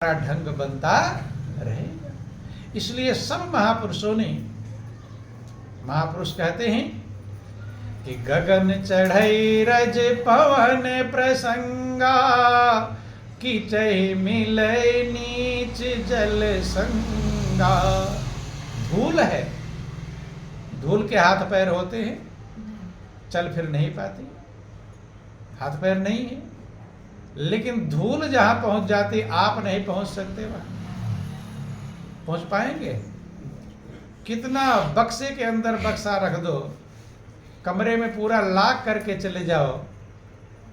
ढंग बनता रहेगा। इसलिए सब महापुरुषों ने, महापुरुष कहते हैं कि गगन चढ़ई रज पवन प्रसंगा, कीचई मिलय नीच जल संगा। धूल है, धूल के हाथ पैर होते हैं, चल फिर नहीं पाती, हाथ पैर नहीं है, लेकिन धूल जहां पहुंच जाती आप नहीं पहुंच सकते, वहां पहुंच पाएंगे? कितना बक्से के अंदर बक्सा रख दो, कमरे में पूरा लाक करके चले जाओ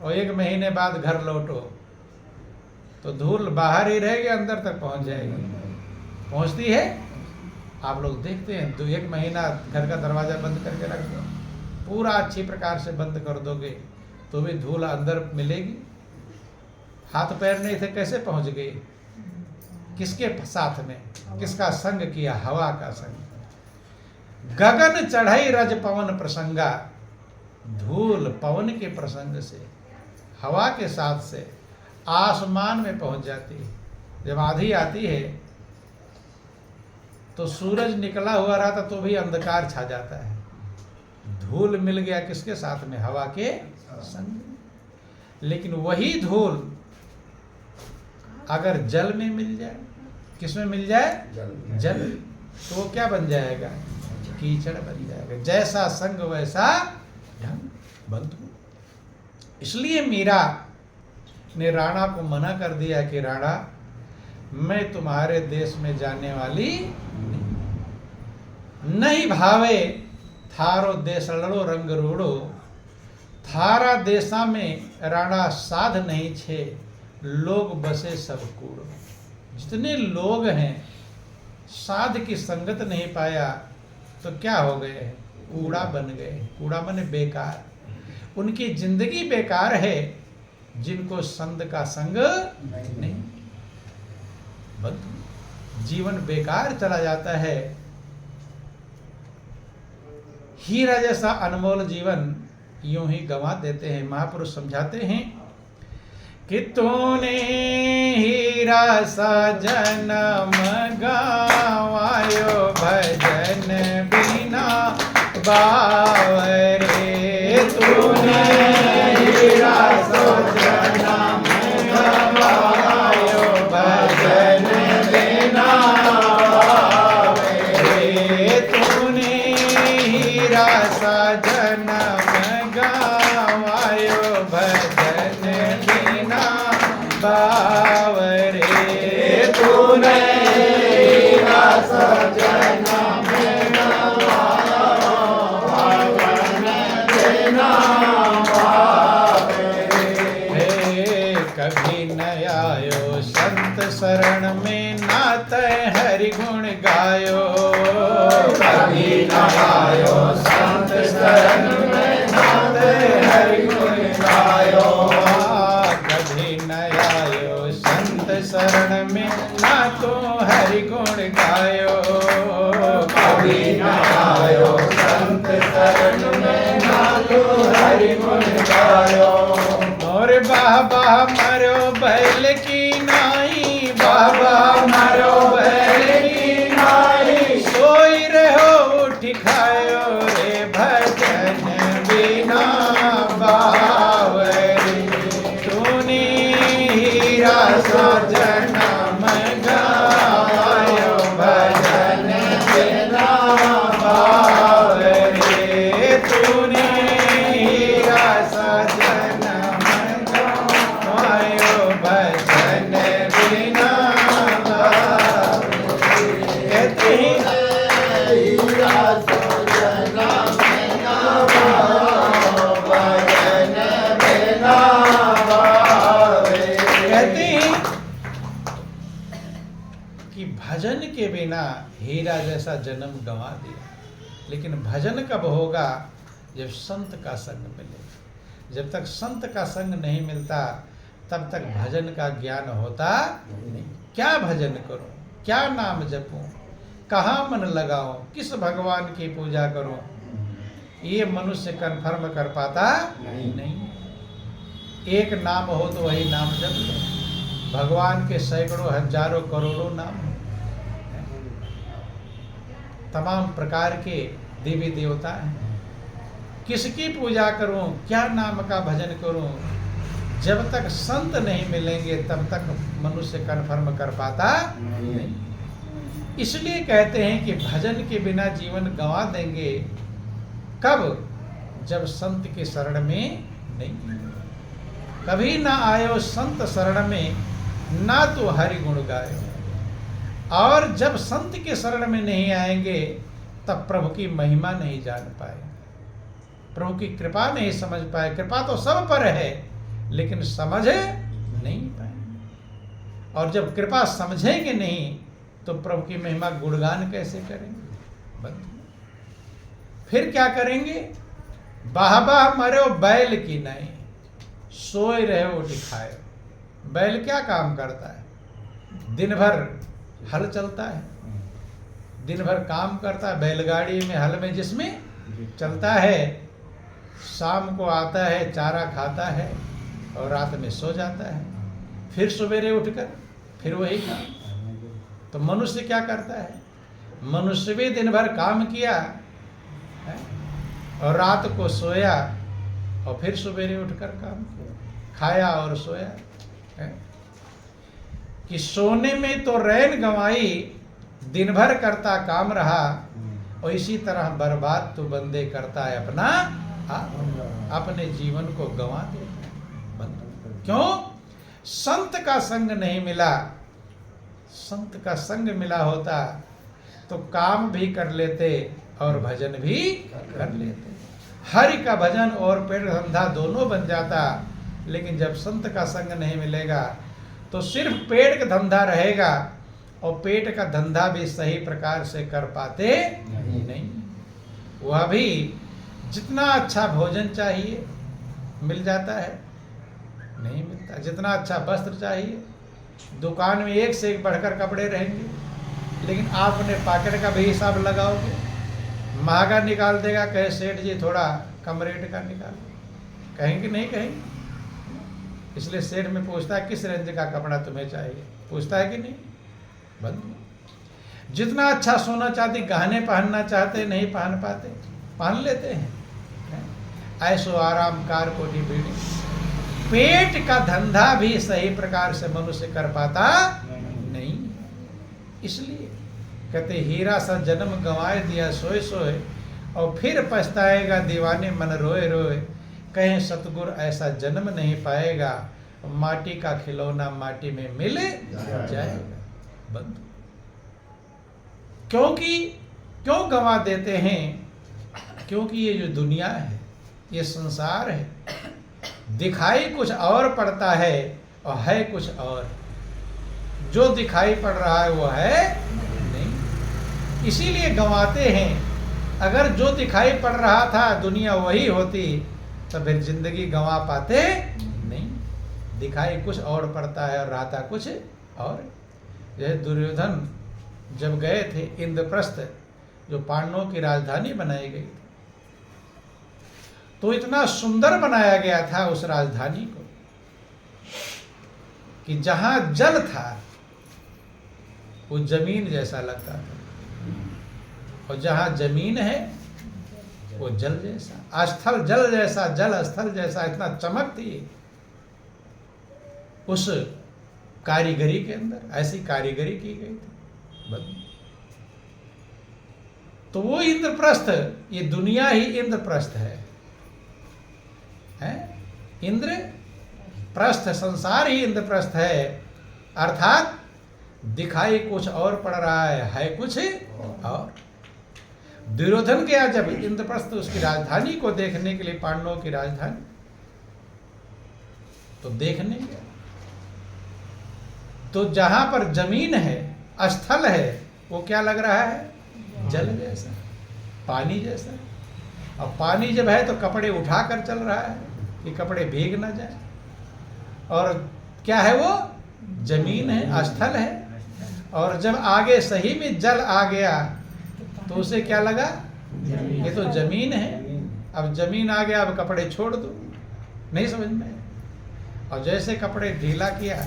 और 1 महीने बाद घर लौटो तो धूल बाहर ही रहेगी, अंदर तक पहुंच जाएगी। पहुंचती है? आप लोग देखते हैं, 1 महीना घर का दरवाजा बंद करके रख दो, पूरा अच्छी प्रकार से बंद कर दोगे तो भी धूल अंदर मिलेगी। हाथ पैर नहीं थे, कैसे पहुंच गए? किसके साथ में, किसका संग किया? हवा का संग। गगन चढ़ई रज पवन प्रसंगा, धूल पवन के प्रसंग से, हवा के साथ से आसमान में पहुंच जाती है। जब आंधी आती है तो सूरज निकला हुआ रहता तो भी अंधकार छा जाता है। धूल मिल गया किसके साथ में? हवा के संग। लेकिन वही धूल अगर जल में मिल जाए, किस में मिल जाए? जल, तो वो क्या बन जाएगा? कीचड़ बन जाएगा। जैसा संग वैसा ढंग, बंधु। इसलिए मीरा ने राणा को मना कर दिया कि राणा, मैं तुम्हारे देश में जाने वाली नहीं भावे थारो देश लड़ो रंग रूड़ो, थारा देशा में राणा साध नहीं छे, लोग बसे सब कूड़ो। जितने लोग हैं साध की संगत नहीं पाया तो क्या हो गए? कूड़ा बन गए। कूड़ा माने बेकार, उनकी जिंदगी बेकार है जिनको संत का संग नहीं। बंधु, जीवन बेकार चला जाता है। हीरा जैसा अनमोल जीवन यूं ही गंवा देते हैं। महापुरुष समझाते हैं कि तूने हीरा सा जन्म गावायो, भजन बिना बावरे। तूने हीरा सा जन्म गावायो, भजन बिना बावरे। तूने हीरा सा जन्म गावायो, भजन बावरे। तूने हीरा सा जन्म गवायो, भजन बिना बावरे। कभी न आयो संत शरण में, नाते हरि गुण गायो। कभी न आयो संत शरण में, नाते हरि गुण गायो। शरण में ना तो हरि गुण गायो। कभी न आयो संत शरण में, ना तो हरि गुण गायो। और बाबा मरो बैल की नाई, बाबा मरो बैल की नाई, सोई रहो उठ खायो रे, भजन बिना बावरे। तूने हीरा सा जन्म गावायो, भजन बिना बावरे। तूने हीरा सा जन्म गावायो, भजन बिना बावरे। कहते हैं हीरा सा जन्म गावायो, भजन बिना बावरे। कहते हैं कि भजन के बिना हीरा जैसा जन्म गंवा दिया। लेकिन भजन कब होगा? जब संत का संग मिले। जब तक संत का संग नहीं मिलता तब तक भजन का ज्ञान होता नहीं। क्या भजन करूं, क्या नाम जपूं, कहाँ मन लगाऊं, किस भगवान की पूजा करूं, ये मनुष्य कन्फर्म कर पाता नहीं। एक नाम हो तो वही नाम जप लो। भगवान के सैकड़ों हजारों करोड़ों नाम हैं। तमाम प्रकार के देवी देवता हैं। किसकी पूजा करूं, क्या नाम का भजन करूं? जब तक संत नहीं मिलेंगे तब तक मनुष्य कन्फर्म कर पाता नहीं। इसलिए कहते हैं कि भजन के बिना जीवन गंवा देंगे। कब? जब संत के शरण में नहीं। कभी ना आयो संत शरण में, ना तो हरि गुण गायो। और जब संत के शरण में नहीं आएंगे तब प्रभु की महिमा नहीं जान पाए, प्रभु की कृपा नहीं समझ पाए। कृपा तो सब पर है लेकिन समझ नहीं पाए। और जब कृपा समझेंगे नहीं तो प्रभु की महिमा गुणगान कैसे करेंगे? बंद। फिर क्या करेंगे? बाह बाह मरो बैल की नहीं, सोए रहे उठ खाए। बैल क्या काम करता है? दिन भर हल चलता है, दिन भर काम करता है, बैलगाड़ी में हल में जिसमें चलता है। शाम को आता है, चारा खाता है और रात में सो जाता है। फिर सवेरे उठकर फिर वही काम। तो मनुष्य क्या करता है? मनुष्य भी दिन भर काम किया है और रात को सोया और फिर सवेरे उठकर काम किया, खाया और सोया है। कि सोने में तो रैन गंवाई, दिन भर करता काम रहा, और इसी तरह बर्बाद तो बंदे करता है अपना अपने जीवन को गंवा देता है। क्यों? संत का संग नहीं मिला। संत का संग मिला होता तो काम भी कर लेते और भजन भी कर लेते। हरि का भजन और पेट धंधा दोनों बन जाता। लेकिन जब संत का संग नहीं मिलेगा तो सिर्फ पेट का धंधा रहेगा और पेट का धंधा भी सही प्रकार से कर पाते नहीं। वह भी जितना अच्छा भोजन चाहिए मिल जाता है, नहीं मिलता। जितना अच्छा वस्त्र चाहिए, दुकान में एक से एक बढ़कर कपड़े रहेंगे, लेकिन आप अपने पॉकेट का भी हिसाब लगाओगे, महंगा निकाल देगा, कहे सेठ जी थोड़ा कम रेट का निकाल, कहेंगे नहीं कहेंगे। इसलिए सेठ में पूछता है किस रेंज का कपड़ा तुम्हें चाहिए, पूछता है कि नहीं? बंद। जितना अच्छा सोना चांदी गहने पहनना चाहते नहीं पहन पाते, पहन लेते हैं। ऐसो आराम कार कोटी बीड़ी। पेट का धंधा भी सही प्रकार से मनुष्य कर पाता नहीं। इसलिए कहते हीरा सा जन्म गंवाए दिया सोए सोए, और फिर पछताएगा दीवाने मन रोए रोए। कहें सतगुरु ऐसा जन्म नहीं पाएगा, माटी का खिलौना माटी में मिल जाएगा। बंधु, क्यों गंवा देते हैं? क्योंकि ये जो दुनिया है, ये संसार है, दिखाई कुछ और पड़ता है और है कुछ और। जो दिखाई पड़ रहा है वो है नहीं, इसीलिए गंवाते हैं। अगर जो दिखाई पड़ रहा था दुनिया वही होती तो फिर जिंदगी गंवा पाते नहीं। दिखाई कुछ और पड़ता है और रहता कुछ और। जैसे दुर्योधन जब गए थे इंद्रप्रस्थ, जो पांडवों की राजधानी बनाई गई थी, तो इतना सुंदर बनाया गया था उस राजधानी को कि जहां जल था वो जमीन जैसा लगता था, और जहां जमीन है वो जल जैसा, स्थल जल जैसा, जल स्थल जैसा, इतना चमक थी उस कारीगरी के अंदर। ऐसी कारीगरी की गई थी। तो वो इंद्रप्रस्थ, ये दुनिया ही इंद्रप्रस्थ है, इंद्र प्रस्थ, संसार ही इंद्रप्रस्थ है। अर्थात दिखाई कुछ और पड़ रहा है कुछ और। दुर्योधन गया जब इंद्रप्रस्थ, उसकी राजधानी को देखने के लिए, पांडवों की राजधानी, तो देखने गया तो जहां पर जमीन है, स्थल है, वो क्या लग रहा है? जल जैसा, पानी जैसा। और पानी जब है तो कपड़े उठाकर चल रहा है कि कपड़े भीग ना जाए। और क्या है वो? जमीन है, स्थल है। और जब आगे सही में जल आ गया तो उसे क्या लगा? ये तो जमीन है। अब जमीन आ गया, अब कपड़े छोड़ दो, नहीं समझ में। और जैसे कपड़े ढीला किया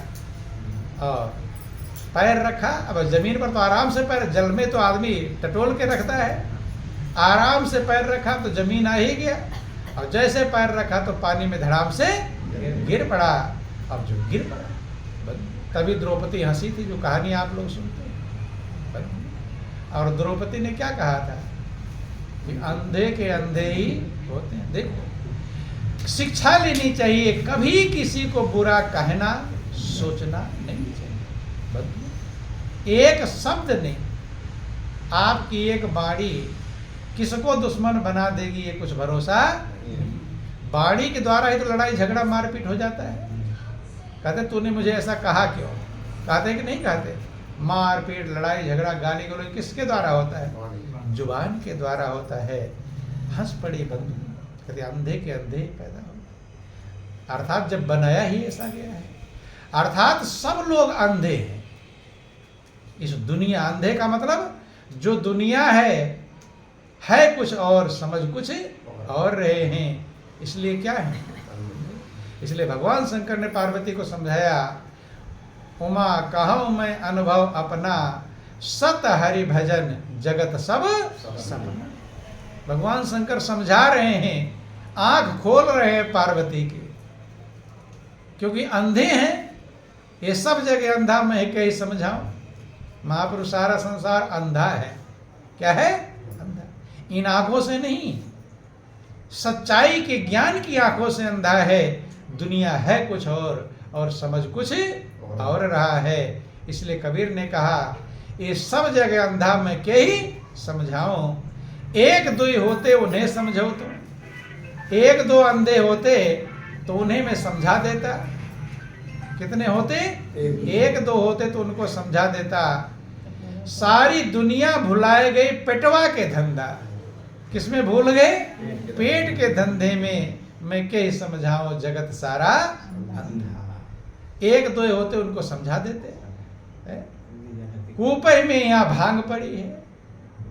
और पैर रखा। अब जमीन पर तो आराम से पैर, जल में तो आदमी टटोल के रखता है, आराम से पैर रखा तो जमीन आ ही गया, और जैसे पैर रखा तो पानी में धड़ाम से गिर पड़ा। अब जो गिर पड़ा, तभी द्रौपदी हंसी थी, जो कहानी आप लोग सुनते हैं। और द्रौपदी ने क्या कहा था कि अंधे के अंधे ही होते हैं। देखो, शिक्षा लेनी चाहिए, कभी किसी को बुरा कहना सोचना नहीं चाहिए। एक शब्द ने, आपकी एक वाणी किसको दुश्मन बना देगी, ये कुछ भरोसा। वाणी के द्वारा ही तो लड़ाई झगड़ा मारपीट हो जाता है। कहते तूने मुझे ऐसा कहा क्यों, कहते कि नहीं कहते। मारपीट, लड़ाई झगड़ा, गाली गलौज किसके द्वारा होता है, जुबान के द्वारा होता है। हंस पड़ी बंधु, कहते अंधे के अंधे ही पैदा हो, अर्थात जब बनाया ही ऐसा गया है, अर्थात सब लोग अंधे हैं इस दुनिया। अंधे का मतलब जो दुनिया है कुछ और, समझ कुछ और रहे हैं, इसलिए क्या है। इसलिए भगवान शंकर ने पार्वती को समझाया, उमा कहूँ मैं अनुभव अपना, सत हरि भजन जगत सब सपना। भगवान शंकर समझा रहे हैं, आंख खोल रहे हैं पार्वती के, क्योंकि अंधे हैं, ये सब जगह अंधा मैं कहीं समझाऊं। महापुरुष, सारा संसार अंधा है। क्या है, अंधा। इन आंखों से नहीं, सच्चाई के ज्ञान की आंखों से अंधा है। दुनिया है कुछ और समझ कुछ और रहा है। इसलिए कबीर ने कहा, ये सब जगह अंधा मैं के ही समझाऊं। एक दो होते उन्हें समझो, तो एक दो अंधे होते तो उन्हें मैं समझा देता। कितने होते, एक दो होते तो उनको समझा देता। सारी दुनिया भुलाए गई पेटवा के धंधा, किसमें भूल गए, पेट के धंधे में मैं के समझाऊं जगत सारा अंधा। एक दो होते उनको समझा देते। कूपे में यहाँ भांग पड़ी है,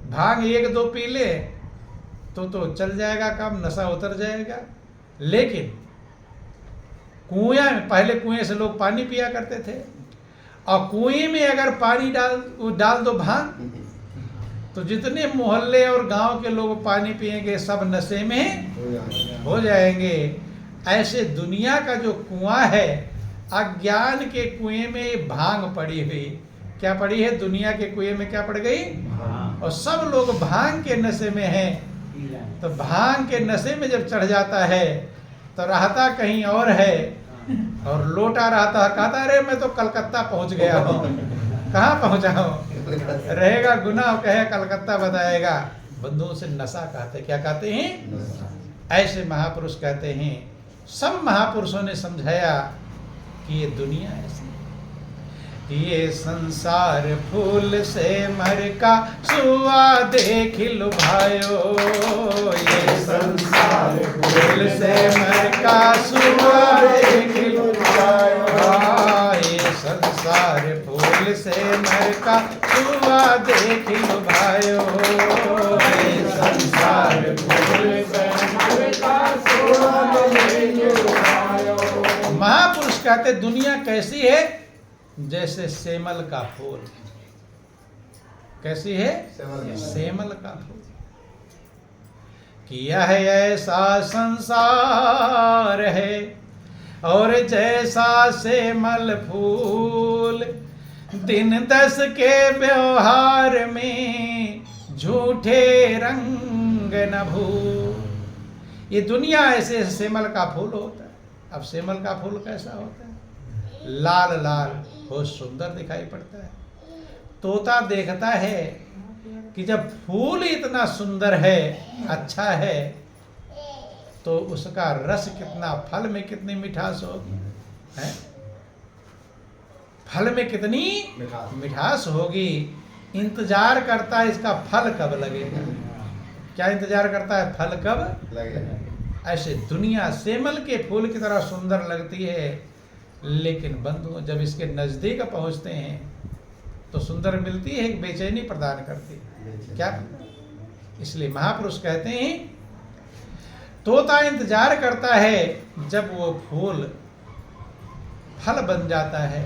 भांग एक दो पी ले तो चल जाएगा काम, नशा उतर जाएगा। लेकिन कुएं में, पहले कुएं से लोग पानी पिया करते थे, और कुएं में अगर पानी डाल दो भांग, तो जितने मोहल्ले और गांव के लोग पानी पिएंगे सब नशे में हो जाएंगे। ऐसे दुनिया का जो कुआं है, अज्ञान के कुएं में भांग पड़ी हुई। क्या पड़ी है, दुनिया के कुएं में क्या पड़ गई, और सब लोग भांग के नशे में हैं। तो भांग के नशे में जब चढ़ जाता है तो रहता कहीं और है, और लोटा रहता, कहता अरे मैं तो कलकत्ता पहुंच गया हूँ। कहाँ पहुंचा हूँ, रहेगा गुनाह, कहे कलकत्ता बताएगा। बंधुओं से नशा कहते, क्या कहते हैं, ऐसे महापुरुष कहते हैं। सब महापुरुषों ने समझाया कि ये दुनिया ऐसी, ये संसार फूल से मर का सुआ देख लो भाइयो। ये संसार फूल से मर का सुआ देख लो भाइयो। ये संसार फूल से मर का सुआ देख लो भाइयो। ये संसार फूल से मर का सुआ देख लो भाइयो। महापुरुष कहते दुनिया कैसी है, जैसे सेमल का फूल। कैसी है, सेमल का फूल। किया है ऐसा संसार है, और जैसा सेमल फूल। दिन 10 के व्यवहार में झूठे रंग न भूल। ये दुनिया ऐसे सेमल का फूल होता है। अब सेमल का फूल कैसा होता है, लाल लाल, बहुत सुंदर दिखाई पड़ता है। तोता देखता है कि जब फूल इतना सुंदर है, अच्छा है, तो उसका रस कितना, फल में कितनी मिठास होगी, है? फल में कितनी मिठास होगी। इंतजार करता है इसका फल कब लगेगा। क्या इंतजार करता है, फल कब लगेगा। ऐसे दुनिया सेमल के फूल की तरह सुंदर लगती है, लेकिन बंधुओं जब इसके नजदीक पहुंचते हैं तो सुंदर मिलती है, एक बेचैनी प्रदान करती है। क्या, इसलिए महापुरुष कहते हैं तोता इंतजार करता है जब वो फूल फल बन जाता है,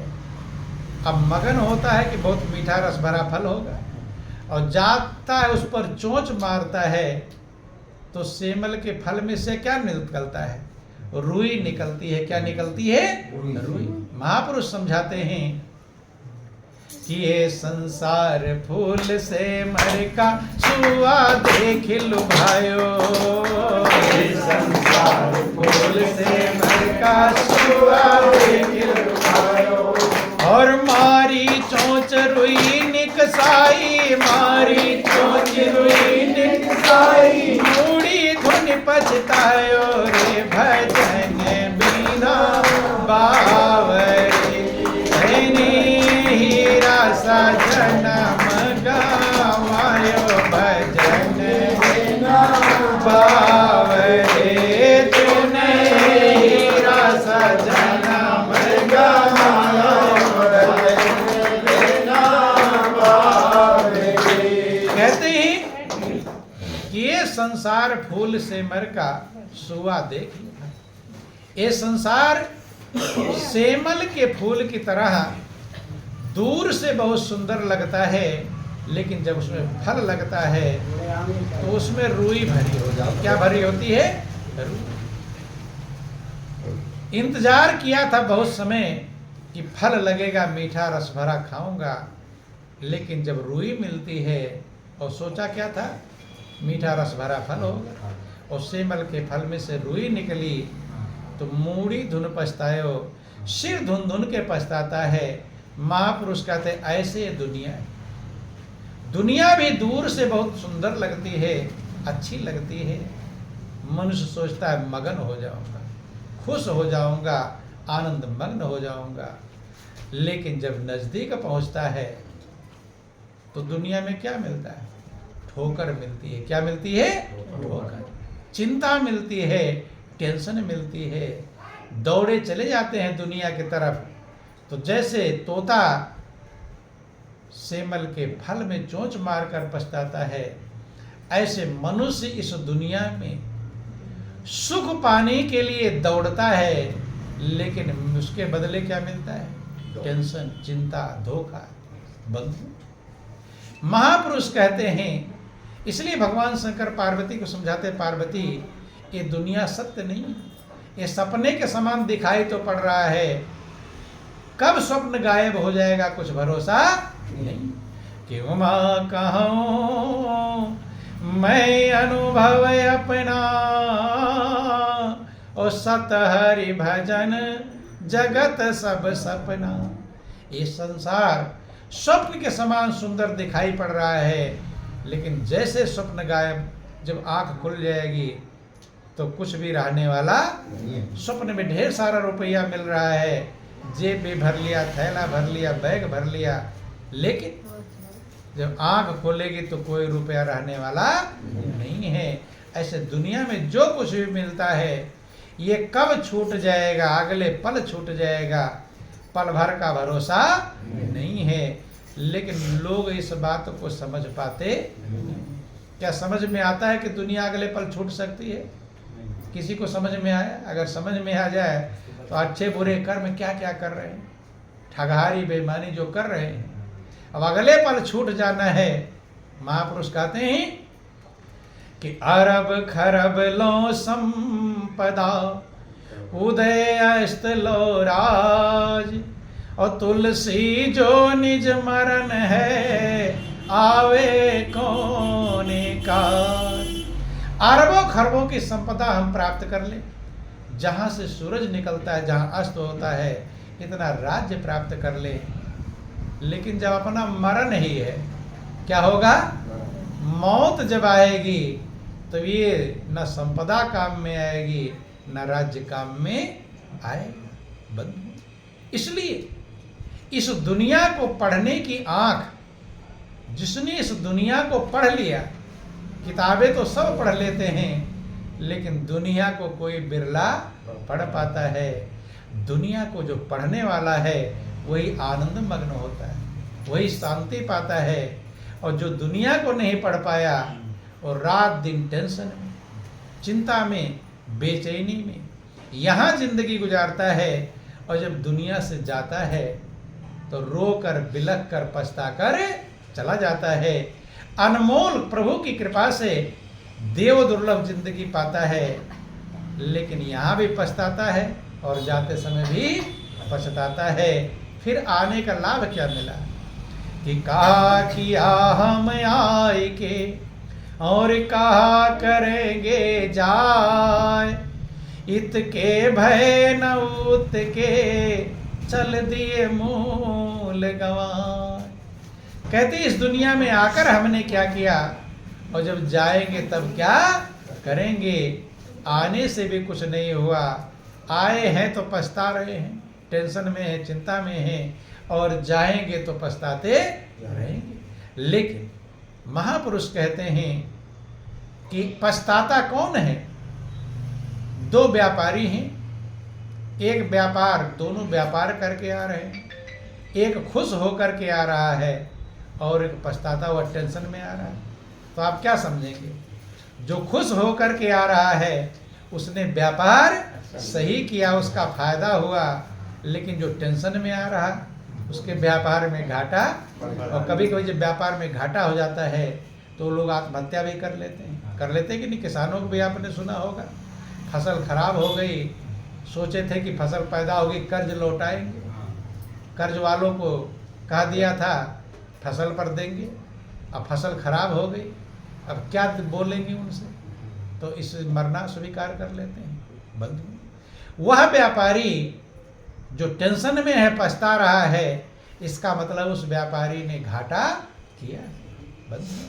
अब मगन होता है कि बहुत मीठा रस भरा फल होगा, और जाता है उस पर चोंच मारता है तो सेमल के फल में से क्या निकलता है? रुई निकलती है। क्या निकलती है? रुई। महापुरुष समझाते हैं कि ये संसार फूल से मर का सुआ देख लुभायो, ये संसार फूल से मर का सुआ देख लुभायो, और मारी चोंच रुई निकसाई, मारी चोंच रुई निकसाई, मूड़ी धुन पछतायो रे भजन बिना बावरे, जनम गावायो भजन बिना बावरे, तूने हीरा सा जनम गावायो भजन बिना बावरे। कहते हैं कि ये संसार फूल से मर का सुआ देख लिया। ये संसार सेमल के फूल की तरह दूर से बहुत सुंदर लगता है, लेकिन जब उसमें फल लगता है तो उसमें रुई भरी हो जाती। क्या भरी होती है? रुई। इंतजार किया था बहुत समय कि फल लगेगा, मीठा रस भरा खाऊंगा, लेकिन जब रुई मिलती है और सोचा क्या था? मीठा रस भरा फल होगा, और सेमल के फल में से रुई निकली तो मूड़ी धुन पछतायो, सिर धुन धुन के पछताता है। महापुरुष कहते ऐसे दुनिया, दुनिया भी दूर से बहुत सुंदर लगती है, अच्छी लगती है। मनुष्य सोचता है मगन हो जाऊंगा, खुश हो जाऊंगा, आनंद मग्न हो जाऊंगा, लेकिन जब नजदीक पहुंचता है तो दुनिया में क्या मिलता है? ठोकर मिलती है। क्या मिलती है? ठोकर। चिंता मिलती है, टेंशन मिलती है, दौड़े चले जाते हैं दुनिया की तरफ। तो जैसे तोता सेमल के फल में चोंच मारकर पछताता है, ऐसे मनुष्य इस दुनिया में सुख पाने के लिए दौड़ता है, लेकिन उसके बदले क्या मिलता है? टेंशन, चिंता, धोखा, बंधु। महापुरुष कहते हैं, इसलिए भगवान शंकर पार्वती को समझाते, पार्वती ये दुनिया सत्य नहीं है, ये सपने के समान दिखाई तो पड़ रहा है, कब स्वप्न गायब हो जाएगा कुछ भरोसा नहीं। क्यों मां कहूं मैं अनुभव अपना, और सत हरि भजन जगत सब सपना। ये संसार स्वप्न के समान सुंदर दिखाई पड़ रहा है, लेकिन जैसे स्वप्न गायब, जब आंख खुल जाएगी तो कुछ भी रहने वाला। स्वप्न में ढेर सारा रुपया मिल रहा है, जेब भी भर लिया, थैला भर लिया, बैग भर लिया, लेकिन जब आंख खोलेगी तो कोई रुपया रहने वाला नहीं है। ऐसे दुनिया में जो कुछ भी मिलता है ये कब छूट जाएगा, अगले पल छूट जाएगा, पल भर का भरोसा नहीं है। लेकिन लोग इस बात को समझ पाते नहीं। क्या समझ में आता है कि दुनिया अगले पल छूट सकती है? किसी को समझ में आया? अगर समझ में आ जाए तो अच्छे बुरे कर्म क्या क्या कर रहे हैं, ठगहारी बेईमानी जो कर रहे हैं, अब अगले पल छूट जाना है। महापुरुष कहते हैं कि अरब खरब लो संपदा, उदय अस्त लो राज, और तुलसी जो निज मरण है, आवे कौन काज। अरबों खरबों की संपदा हम प्राप्त कर ले, जहाँ से सूरज निकलता है, जहाँ अस्त होता है, इतना राज्य प्राप्त कर ले, लेकिन जब अपना मरण ही है, क्या होगा? मौत जब आएगी तो ये न संपदा काम में आएगी, न राज्य काम में आएगा। बंधु, इसलिए इस दुनिया को पढ़ने की आंख, जिसने इस दुनिया को पढ़ लिया, किताबें तो सब पढ़ लेते हैं, लेकिन दुनिया को कोई बिरला पढ़ पाता है। दुनिया को जो पढ़ने वाला है वही आनंद मग्न होता है, वही शांति पाता है। और जो दुनिया को नहीं पढ़ पाया और रात दिन टेंशन में, चिंता में, बेचैनी में यहाँ जिंदगी गुजारता है, और जब दुनिया से जाता है तो रोकर बिलख कर पछता कर चला जाता है। अनमोल प्रभु की कृपा से देव दुर्लभ जिंदगी पाता है, लेकिन यहाँ भी पछताता है और जाते समय भी पछताता है। फिर आने का लाभ क्या मिला कि कहा किया हम आए के और कहा करेंगे जाए, इत के भय न उत के चल दिए मूल गवाए। कहते इस दुनिया में आकर हमने क्या किया और जब जाएंगे तब क्या करेंगे। आने से भी कुछ नहीं हुआ, आए हैं तो पछता रहे हैं, टेंशन में है, चिंता में है, और जाएंगे तो पछताते रहेंगे। लेकिन महापुरुष कहते हैं कि पछताता कौन है। दो व्यापारी हैं, एक व्यापार, दोनों व्यापार करके आ रहे हैं, एक खुश होकर के आ रहा है और एक पछताता हुआ टेंशन में आ रहा है। तो आप क्या समझेंगे? जो खुश होकर के आ रहा है उसने व्यापार सही किया, उसका फायदा हुआ, लेकिन जो टेंशन में आ रहा उसके व्यापार में घाटा। और कभी कभी जब व्यापार में घाटा हो जाता है तो लोग आत्महत्या भी कर लेते हैं कि नहीं। किसानों को भी आपने सुना होगा, फसल खराब हो गई, सोचे थे कि फसल पैदा होगी, कर्ज लौटाएंगे, कर्ज वालों को कहा दिया था फसल पर देंगे, अब फसल खराब हो गई, अब क्या बोलेंगे उनसे, तो इस मरना स्वीकार कर लेते हैं। बंधु, वह व्यापारी जो टेंशन में है, पछता रहा है, इसका मतलब उस व्यापारी ने घाटा किया। बंधु,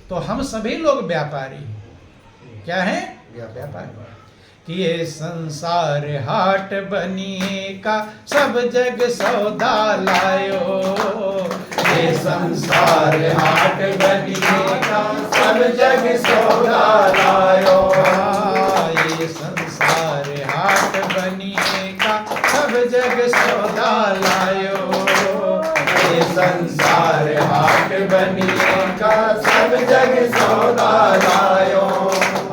तो हम सभी लोग व्यापारी क्या है? व्यापारी। कि ये संसार हाट बनिए का सब जग सौदा लायो, ये संसार हाट बनिए का सब जग सौदा लायो, ये संसार हाट बनिए का सब जग सौदा लायो, ये संसार हाट बनिए का सब जग सौदा लायो।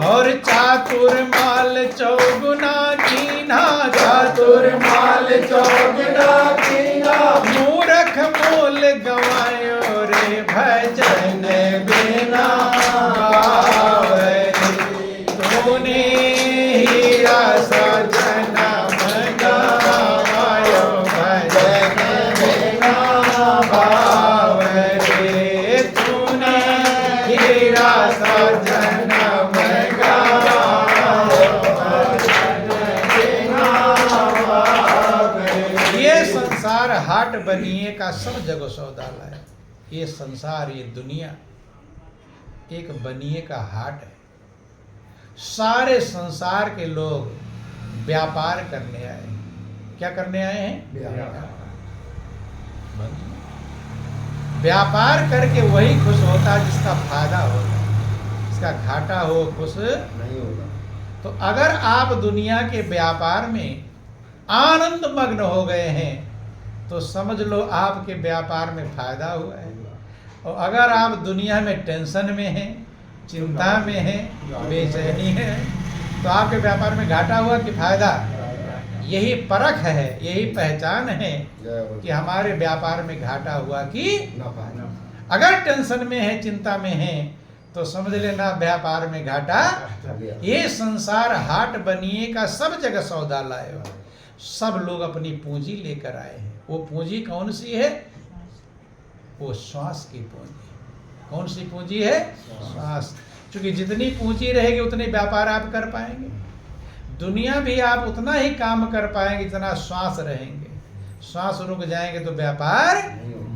और चातुर माल चौगुना कीना, चातुर माल चौगुना कीना, मूर्ख मोल गवायो रे भजन बिना तूने हीरा सा जन्म गवायो भजन बिना भाव रे, तूने हीरा सा जन्म। हाट बनिए का सब जगह सौदा लाया। ये संसार, ये दुनिया एक बनिए का हाट है। सारे संसार के लोग व्यापार करने आए। क्या करने आए हैं? व्यापार करके वही खुश होता है जिसका फायदा होगा, इसका घाटा हो खुश नहीं होगा। तो अगर आप दुनिया के व्यापार में आनंद मग्न हो गए हैं तो समझ लो आपके व्यापार में फायदा हुआ है। और अगर आप दुनिया में टेंशन में हैं, चिंता में हैं, बेचैनी है, तो आपके व्यापार में घाटा हुआ कि फायदा। यही परख है, यही पहचान है कि हमारे व्यापार में घाटा हुआ कि अगर टेंशन में है, चिंता में है, तो समझ लेना व्यापार में घाटा। ये संसार हाट बनिए का सब जगह सौदा लाए। सब लोग अपनी पूंजी लेकर आए हैं। वो पूंजी कौन सी है? वो श्वास की पूंजी। कौन सी पूंजी है? श्वास। क्योंकि जितनी पूंजी रहेगी उतने व्यापार आप कर पाएंगे। दुनिया भी आप उतना ही काम कर पाएंगे जितना श्वास रहेंगे। श्वास रुक जाएंगे तो व्यापार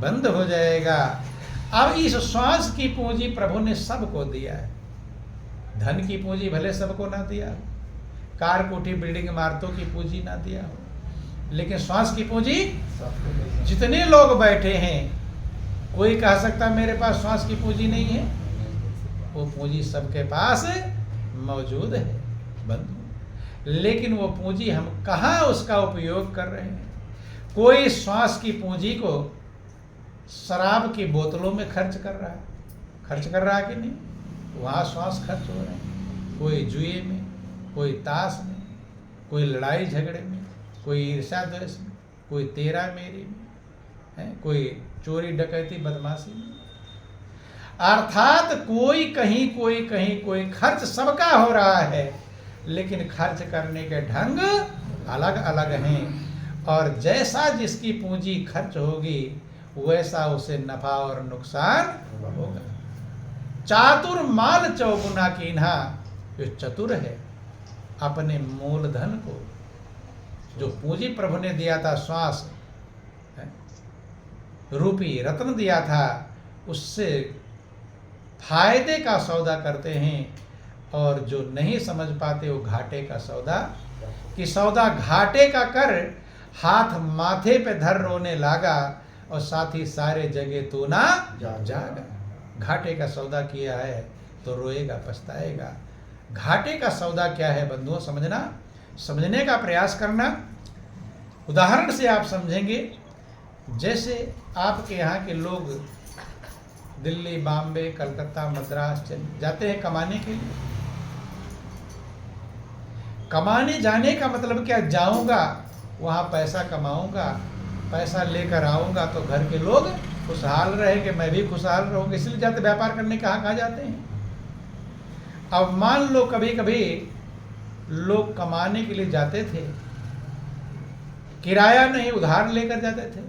बंद हो जाएगा। अब इस श्वास की पूंजी प्रभु ने सबको दिया है। धन की पूंजी भले सबको ना दिया, कार कोठी बिल्डिंग इमारतों की पूंजी ना दिया हो, लेकिन श्वास की पूंजी जितने लोग बैठे हैं, कोई कह सकता मेरे पास श्वास की पूंजी नहीं है? वो पूंजी सबके पास मौजूद है बंधु। लेकिन वो पूंजी हम कहाँ उसका उपयोग कर रहे हैं? कोई श्वास की पूंजी को शराब की बोतलों में खर्च कर रहा है कि नहीं? वहाँ श्वास खर्च हो रहे हैं। कोई जुए में, कोई ताश में, कोई लड़ाई झगड़े में, कोई ईर्ष्या द्वेष में, कोई तेरा मेरी में, है, कोई चोरी डकैती बदमाशी नहीं। अर्थात कोई कहीं कोई खर्च सबका हो रहा है, लेकिन खर्च करने के ढंग अलग अलग हैं, और जैसा जिसकी पूंजी खर्च होगी वैसा उसे नफा और नुकसान होगा। चातुर माल चौगुना कीन्हा, जो चतुर है अपने मूलधन को, जो पूंजी प्रभु ने दिया था, श्वास रूपी रत्न दिया था, उससे फायदे का सौदा करते हैं, और जो नहीं समझ पाते वो घाटे का सौदा, कि सौदा घाटे का कर हाथ माथे पे धर रोने लागा, और साथ ही सारे जगह तू ना जागा। घाटे का सौदा किया है तो रोएगा पछताएगा। घाटे का सौदा क्या है बंधुओं, समझने का प्रयास करना। उदाहरण से आप समझेंगे, जैसे आपके यहाँ के लोग दिल्ली, बॉम्बे, कलकत्ता, मद्रास जाते हैं कमाने के लिए। कमाने जाने का मतलब क्या, जाऊंगा वहाँ पैसा कमाऊंगा, पैसा लेकर आऊंगा तो घर के लोग खुशहाल रहेंगे, मैं भी खुशहाल रहूंगा, इसलिए जाते। व्यापार करने कहाँ जाते हैं। अब मान लो कभी कभी लोग कमाने के लिए जाते थे, किराया नहीं उधार लेकर जाते थे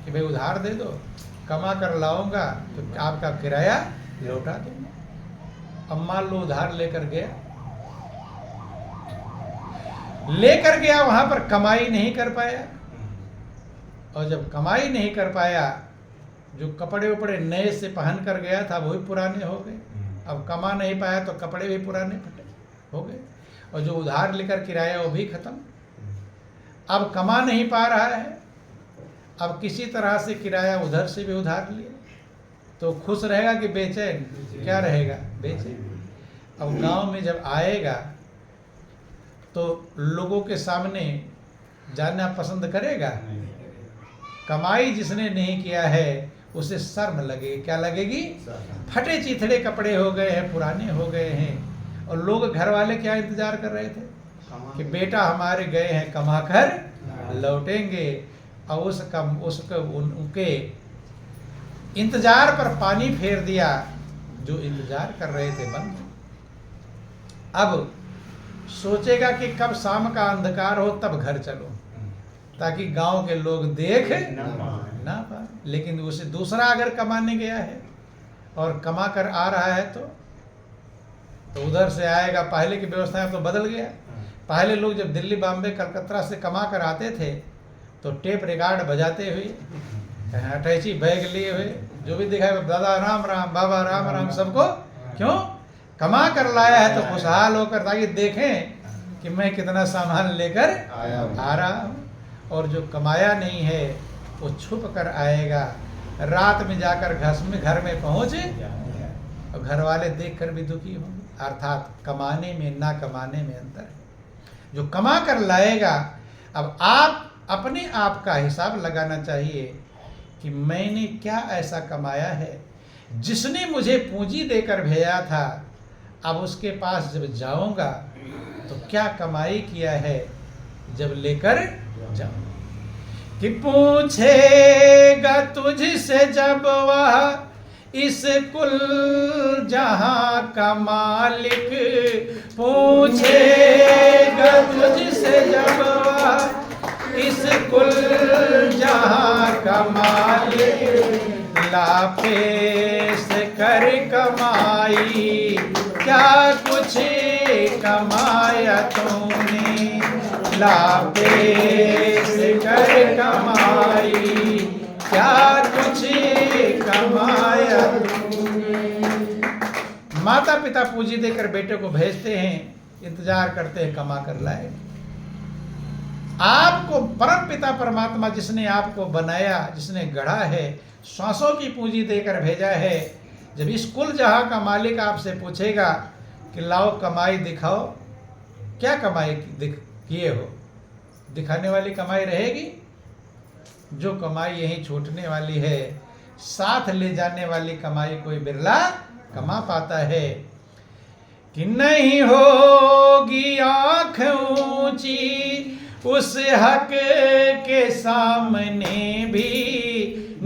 कि भाई उधार दे दो, कमा कर लाऊंगा तो आपका किराया लौटा दूंगा। अब मान लो उधार लेकर गया, वहां पर कमाई नहीं कर पाया, और जब कमाई नहीं कर पाया, जो कपड़े उपड़े नए से पहन कर गया था वो भी पुराने हो गए। अब कमा नहीं पाया तो कपड़े भी पुराने फटे हो गए, और जो उधार लेकर किराया वो भी खत्म। अब कमा नहीं पा रहा है, अब किसी तरह से किराया उधर से भी उधार लिया, तो खुश रहेगा कि बेचैन? क्या रहेगा? बेचैन। अब गांव में जब आएगा तो लोगों के सामने जाना पसंद करेगा? कमाई जिसने नहीं किया है उसे शर्म लगेगी। क्या लगेगी? फटे चिथड़े कपड़े हो गए हैं, पुराने हो गए हैं, और लोग घर वाले क्या इंतजार कर रहे थे कि बेटा हमारे गए हैं कमा कर लौटेंगे, और उनके इंतजार पर पानी फेर दिया जो इंतजार कर रहे थे बंद। अब सोचेगा कि कब शाम का अंधकार हो तब घर चलो, ताकि गांव के लोग देख ना पाए। लेकिन उसे दूसरा अगर कमाने गया है और कमा कर आ रहा है तो उधर से आएगा। पहले की व्यवस्था तो बदल गया। पहले लोग जब दिल्ली, बॉम्बे, कलकत्ता से कमा कर आते थे तो टेप रिकॉर्ड बजाते हुए, अटैची बैग लिए हुए, जो भी दिखाए दादा राम राम, बाबा राम राम, सबको क्यों कमा कर लाया है तो खुशहाल होकर, ताकि देखें कि मैं कितना सामान लेकर आ रहा हूँ। और जो कमाया नहीं है वो छुप कर आएगा, रात में जाकर घर में पहुंचे और घर वाले देखकर भी दुखी होंगे। अर्थात कमाने में ना कमाने में अंतर है। जो कमा कर लाएगा, अब आप अपने आप का हिसाब लगाना चाहिए कि मैंने क्या ऐसा कमाया है जिसने मुझे पूंजी देकर भेजा था। अब उसके पास जब जाऊंगा तो क्या कमाई किया है जब लेकर जाऊंगा। कि पूछेगा तुझसे जब वह इस कुल जहां का मालिक, पूछेगा तुझसे जब वह इस कुल जहां का मालिक, लापेश कर कमाई क्या कुछ कमाया तूने, लापेश कर कमाई क्या कुछ कमाया तूने। माता पिता पूंजी देकर बेटे को भेजते हैं, इंतजार करते हैं कमा कर लाए। आपको परम पिता परमात्मा जिसने आपको बनाया, जिसने गढ़ा है, श्वासों की पूंजी देकर भेजा है। जब इस कुल जहां का मालिक आपसे पूछेगा कि लाओ कमाई दिखाओ, क्या कमाई किए हो, दिखाने वाली कमाई रहेगी? जो कमाई यहीं छूटने वाली है, साथ ले जाने वाली कमाई कोई बिरला कमा पाता है। कि नहीं होगी आंख ऊंची उस हक के सामने भी,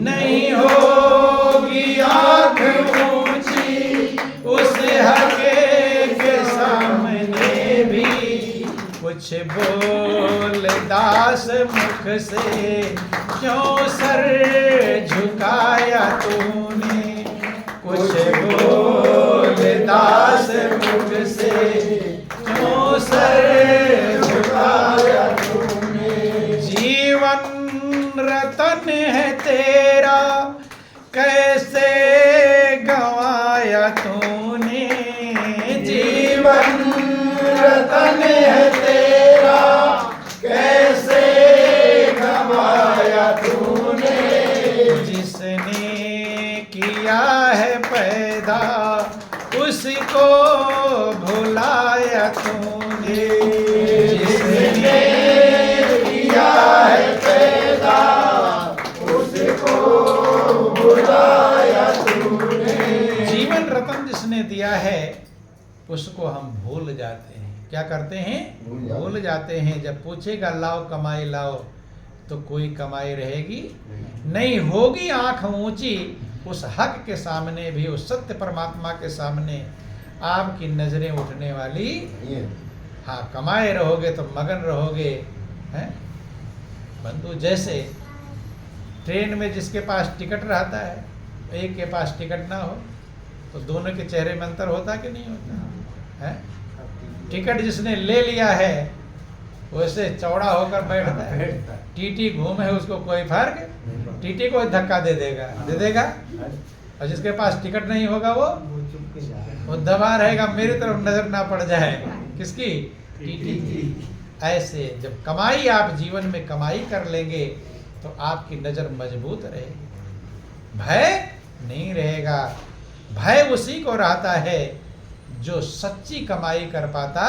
नहीं होगी आँख ऊंची उस हक के सामने भी। कुछ बोल दास मुख से क्यों सर झुकाया तूने, कुछ बोल दास मुख से क्यों सर झुकाया तूने। जीवन रतन है तेरा कैसे गंवाया तूने, जीवन रतन है तेरा कैसे गंवाया तूने। जिसने किया है पैदा उसको भुलाया तूने, जिसने किया है पैदा उसको भुलाया तूने। जीवन रतन जिसने दिया है उसको हम भूल जाते हैं। क्या करते हैं? भूल जाते हैं। जब पूछेगा लाओ कमाई लाओ तो कोई कमाई रहेगी नहीं। होगी आंख ऊंची उस हक के सामने भी, उस सत्य परमात्मा के सामने आपकी नजरें उठने वाली। हाँ, कमाए रहोगे तो मगन रहोगे, हैं बंधु। जैसे ट्रेन में जिसके पास टिकट रहता है, एक के पास टिकट ना हो तो दोनों के चेहरे में अंतर होता कि नहीं होता है? टिकट जिसने ले लिया है वैसे चौड़ा होकर बैठता है। टीटी घूमे उसको कोई फर्क, टीटी को धक्का दे देगा। और जिसके पास टिकट नहीं होगा वो दबा रहेगा, मेरी तरफ नजर ना पड़ जाए। किसकी? टीटी की। ऐसे जब कमाई, आप जीवन में कमाई कर लेंगे तो आपकी नजर मजबूत रहेगी, भय नहीं रहेगा। भय उसी को रहता है जो सच्ची कमाई कर पाता,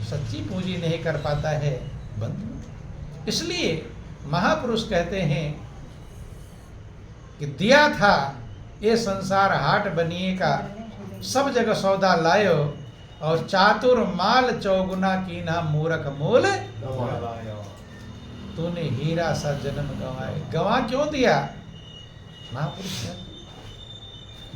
सच्ची पूंजी नहीं कर पाता है बंधु। इसलिए महापुरुष कहते हैं कि दिया था ये संसार हाट बनिए का, सब जगह सौदा लायो और चातुर माल चौगुना कीना मूरख मूल। तूने हीरा सा जन्म गंवाए। गंवा क्यों दिया? महापुरुष कहते।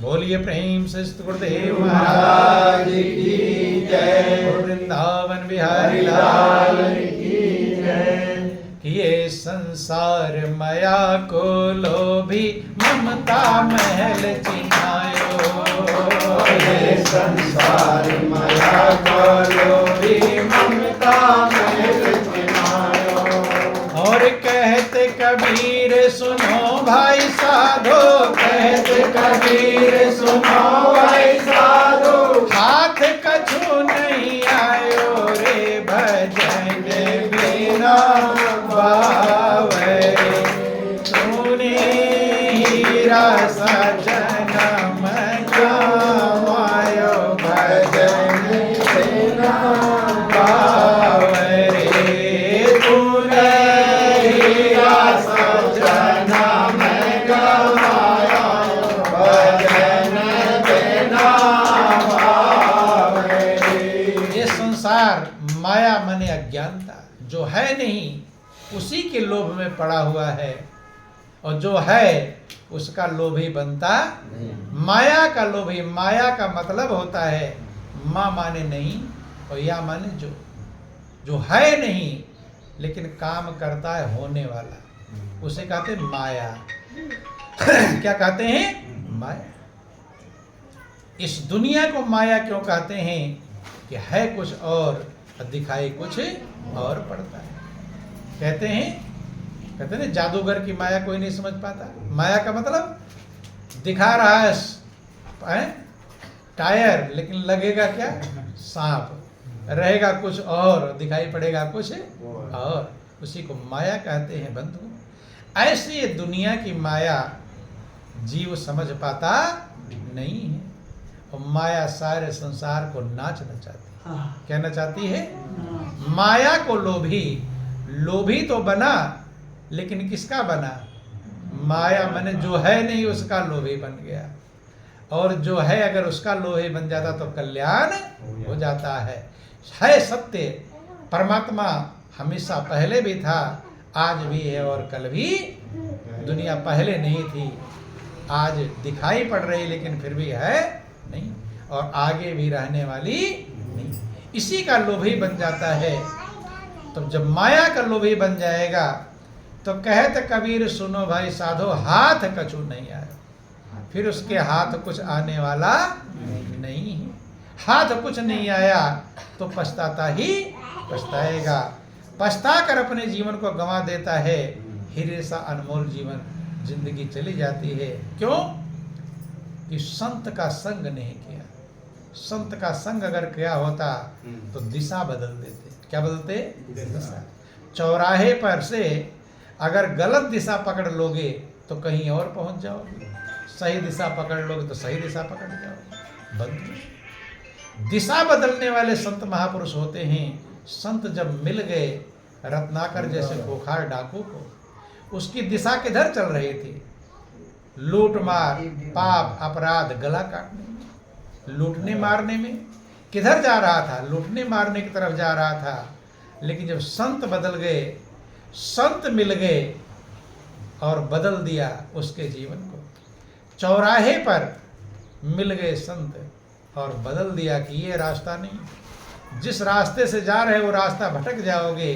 बोलिए प्रेम से गुरुदेव महाराज की जय, वृंदावन बिहारी लाल की जय। कि ये संसार माया को लोभी ममता महल चिनायो, ये संसार माया को लोभी ममता महल चिनायो। और कहते कबीर सुनो भाई साधो, कहते कबीर सुनो भाई साधो, हाथ कछु नहीं आयो रे भजन बिना बावे। तूने हीरा सा जन्म गंवायो भजन बिना बावे रे। तूने हीरा सा जन्म गंवायो भजन बिना बावे। ये संसार माया मने अज्ञानता, जो है नहीं उसी के लोभ में पड़ा हुआ है, और जो है उसका लोभी बनता नहीं। माया का लोभी, माया का मतलब होता है माँ माने नहीं और या माने जो है नहीं लेकिन काम करता है होने वाला, उसे कहते हैं माया। क्या कहते हैं? माया। इस दुनिया को माया क्यों कहते हैं? कि है कुछ और दिखाई कुछ और पड़ता है। कहते हैं जादूगर की माया कोई नहीं समझ पाता। माया का मतलब दिखा रहा है टायर, लेकिन लगेगा क्या? सांप। रहेगा कुछ और, दिखाई पड़ेगा कुछ और, उसी को माया कहते हैं बंधु। ऐसी दुनिया की माया जीव समझ पाता नहीं है, और माया सारे संसार को नाचना चाहती है। कहना चाहती है माया को लोभी तो बना, लेकिन किसका बना? माया माने जो है नहीं उसका लोभी बन गया, और जो है अगर उसका लोभी बन जाता तो कल्याण हो जाता है सत्य परमात्मा हमेशा पहले भी था, आज भी है और कल भी दुनिया पहले नहीं थी, आज दिखाई पड़ रही लेकिन फिर भी है नहीं, और आगे भी रहने वाली नहीं। इसी का लोभी बन जाता है। तो जब माया का लोभी बन जाएगा तो कहत कबीर सुनो भाई साधो, हाथ कछु नहीं आया, फिर उसके हाथ कुछ आने वाला नहीं है। हाथ कुछ नहीं आया तो पछताता ही पछताएगा, पछता कर अपने जीवन को गंवा देता है। हीरे सा अनमोल जीवन जिंदगी चली जाती है। क्यों? कि संत का संग नहीं किया। संत का संग अगर किया होता तो दिशा बदल देते। क्या बदलते? दिशा। चौराहे पर से अगर गलत दिशा पकड़ लोगे तो कहीं और पहुंच जाओगे, सही दिशा पकड़ लोगे तो सही दिशा पकड़ जाओगे। बदल दिशा बदलने वाले संत महापुरुष होते हैं। संत जब मिल गए रत्नाकर जैसे खोखार डाकू को, उसकी दिशा किधर चल रही थी? लूट मार, पाप, अपराध, गला काटने में, लूटने मारने में। किधर जा रहा था? लूटने मारने की तरफ जा रहा था। लेकिन जब संत बदल गए, संत मिल गए और बदल दिया उसके जीवन को। चौराहे पर मिल गए संत और बदल दिया कि ये रास्ता नहीं, जिस रास्ते से जा रहे वो रास्ता भटक जाओगे,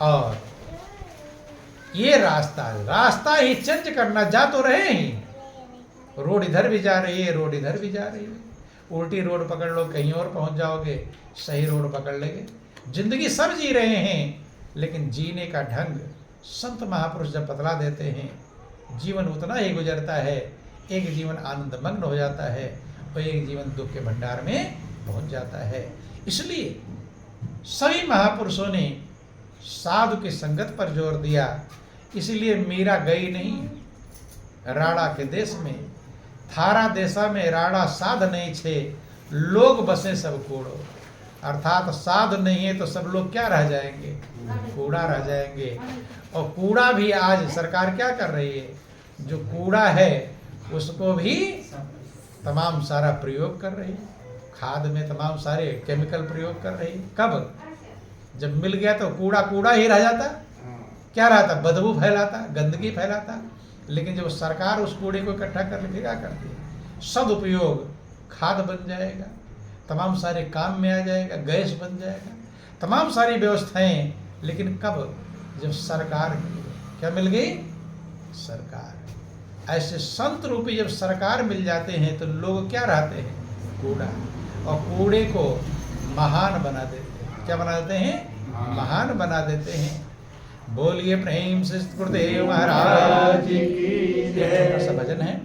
और ये रास्ता ही चेंज करना। जा तो रहे ही, रोड इधर भी जा रही है, रोड इधर भी जा रही है, उल्टी रोड पकड़ लो कहीं और पहुंच जाओगे, सही रोड पकड़ लेंगे। जिंदगी सब जी रहे हैं लेकिन जीने का ढंग संत महापुरुष जब बतला देते हैं, जीवन उतना ही गुजरता है। एक जीवन आनंदमग्न हो जाता है और एक जीवन दुख के भंडार में पहुंच जाता है। इसलिए सभी महापुरुषों ने साधु की संगत पर जोर दिया। इसलिए मीरा गई नहीं राणा के देश में, थारा देशा में राणा साध नहीं छे, लोग बसे सब कूड़ो। अर्थात साध नहीं है तो सब लोग क्या रह जाएंगे? कूड़ा रह जाएंगे। और कूड़ा भी आज सरकार क्या कर रही है? जो कूड़ा है उसको भी तमाम सारा प्रयोग कर रही है, खाद में तमाम सारे केमिकल प्रयोग कर रही है। कब? जब मिल गया तो कूड़ा कूड़ा ही रह जाता, क्या रहता? बदबू फैलाता, गंदगी फैलाता। लेकिन जब सरकार उस कूड़े को इकट्ठा करके क्या करती है? सदुपयोग, खाद बन जाएगा, तमाम सारे काम में आ जाएगा, गैस बन जाएगा, तमाम सारी व्यवस्थाएं। लेकिन कब? जब सरकार मिल गई। क्या मिल गई? सरकार। ऐसे संत रूपी जब सरकार मिल जाते हैं तो लोग क्या रहते हैं? कूड़ा। और कूड़े को महान बना देते हैं। क्या बना देते हैं? महान बना देते हैं। बोलिए प्रेम से गुरुदेव महाराज की जय। भजन है।